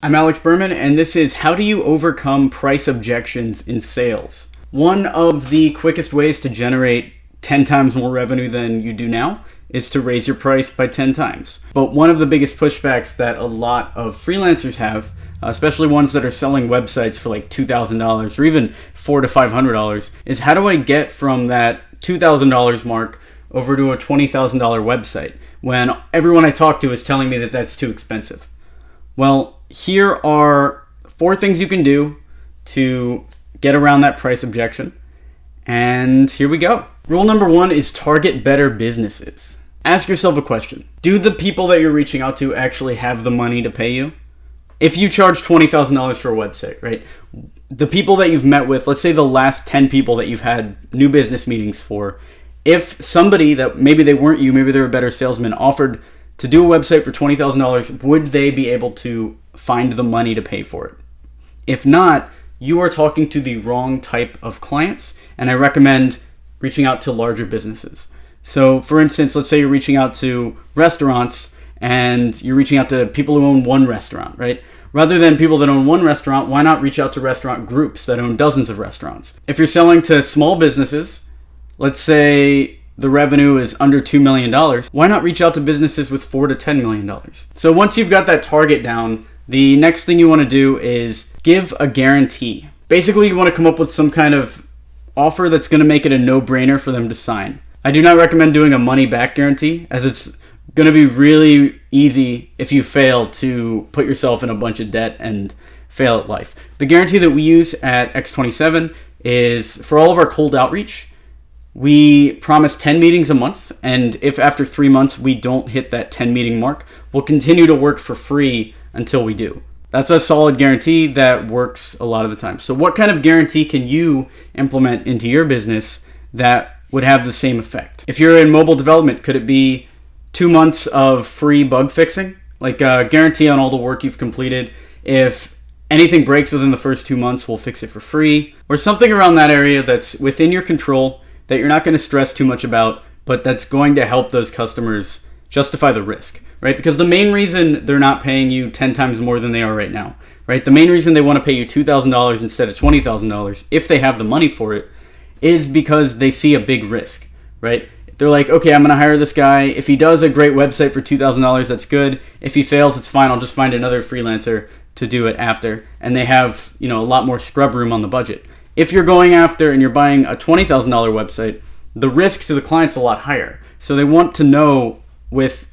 I'm Alex Berman, and this is How Do You Overcome Price Objections in Sales? One of the quickest ways to generate 10 times more revenue than you do now is to raise your price by 10 times. But one of the biggest pushbacks that a lot of freelancers have, especially ones that are selling websites for like $2,000 or even $400 to $500, is how do I get from that $2,000 mark over to a $20,000 website when everyone I talk to is telling me that that's too expensive? Well, here are 4 things you can do to get around that price objection. And here we go. Rule number 1 is target better businesses. Ask yourself a question. Do the people that you're reaching out to actually have the money to pay you? If you charge $20,000 for a website, right? The people that you've met with, let's say the last 10 people that you've had new business meetings for, if somebody that maybe they weren't you, maybe they're a better salesman, offered to do a website for $20,000, would they be able to find the money to pay for it? If not, you are talking to the wrong type of clients, and I recommend reaching out to larger businesses. So for instance, let's say you're reaching out to restaurants and you're reaching out to people who own one restaurant, right? Rather than people that own one restaurant, why not reach out to restaurant groups that own dozens of restaurants? If you're selling to small businesses, let's say the revenue is under $2 million, why not reach out to businesses with $4 to $10 million? So once you've got that target down, the next thing you want to do is give a guarantee. Basically, you want to come up with some kind of offer that's going to make it a no-brainer for them to sign. I do not recommend doing a money-back guarantee, as it's going to be really easy if you fail to put yourself in a bunch of debt and fail at life. The guarantee that we use at X27 is for all of our cold outreach. We promise 10 meetings a month, and if after 3 months we don't hit that 10 meeting mark, we'll continue to work for free until we do. That's a solid guarantee that works a lot of the time. So what kind of guarantee can you implement into your business that would have the same effect? If you're in mobile development, could it be 2 months of free bug fixing? Like a guarantee on all the work you've completed. If anything breaks within the first 2 months, we'll fix it for free. Or something around that area that's within your control, that you're not going to stress too much about, but that's going to help those customers justify the risk, right? Because the main reason they're not paying you 10 times more than they are right now, right? The main reason they want to pay you $2,000 instead of $20,000, if they have the money for it, is because they see a big risk, right? They're like, okay, I'm going to hire this guy. If he does a great website for $2,000, that's good. If he fails, it's fine. I'll just find another freelancer to do it after. And they have, a lot more scrub room on the budget. If you're going after and you're buying a $20,000 website, the risk to the client's a lot higher. So they want to know with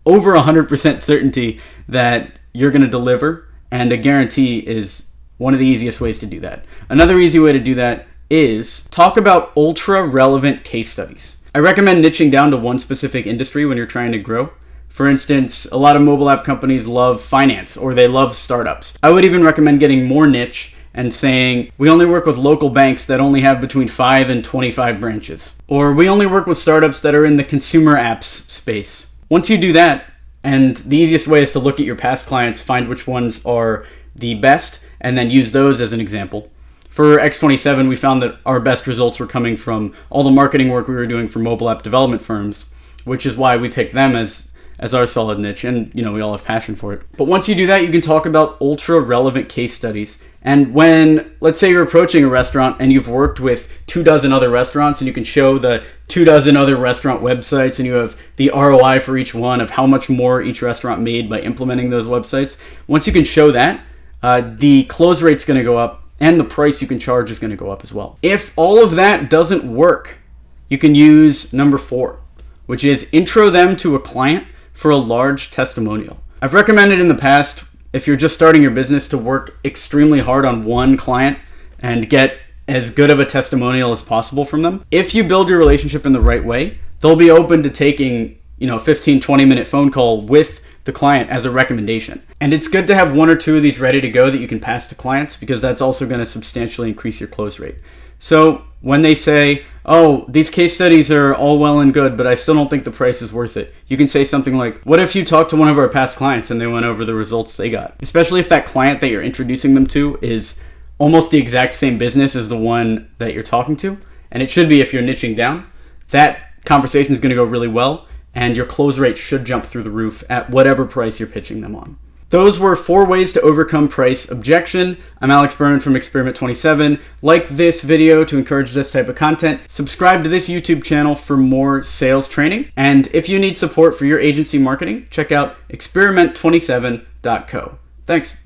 over 100% certainty that you're going to deliver, and a guarantee is one of the easiest ways to do that. Another easy way to do that is talk about ultra relevant case studies. I recommend niching down to one specific industry when you're trying to grow. For instance, a lot of mobile app companies love finance, or they love startups. I would even recommend getting more niche and saying, we only work with local banks that only have between 5 and 25 branches. Or we only work with startups that are in the consumer apps space. Once you do that, and the easiest way is to look at your past clients, find which ones are the best, and then use those as an example. For X27, we found that our best results were coming from all the marketing work we were doing for mobile app development firms, which is why we picked them as our solid niche, and we all have passion for it. But once you do that, you can talk about ultra relevant case studies. And when, let's say you're approaching a restaurant and you've worked with 24 other restaurants, and you can show the 24 other restaurant websites, and you have the ROI for each one of how much more each restaurant made by implementing those websites. Once you can show that, the close rate's going to go up, and the price you can charge is going to go up as well. If all of that doesn't work, you can use number 4, which is intro them to a client for a large testimonial. I've recommended in the past, if you're just starting your business, to work extremely hard on one client and get as good of a testimonial as possible from them. If you build your relationship in the right way, they'll be open to taking, a 15, 20-minute phone call with the client as a recommendation. And it's good to have 1 or 2 of these ready to go that you can pass to clients, because that's also going to substantially increase your close rate. So when they say, oh, these case studies are all well and good, but I still don't think the price is worth it, you can say something like, what if you talked to one of our past clients and they went over the results they got? Especially if that client that you're introducing them to is almost the exact same business as the one that you're talking to, and it should be if you're niching down. That conversation is going to go really well, and your close rate should jump through the roof at whatever price you're pitching them on. Those were 4 ways to overcome price objection. I'm Alex Berman from Experiment 27. Like this video to encourage this type of content. Subscribe to this YouTube channel for more sales training. And if you need support for your agency marketing, check out experiment27.co. Thanks.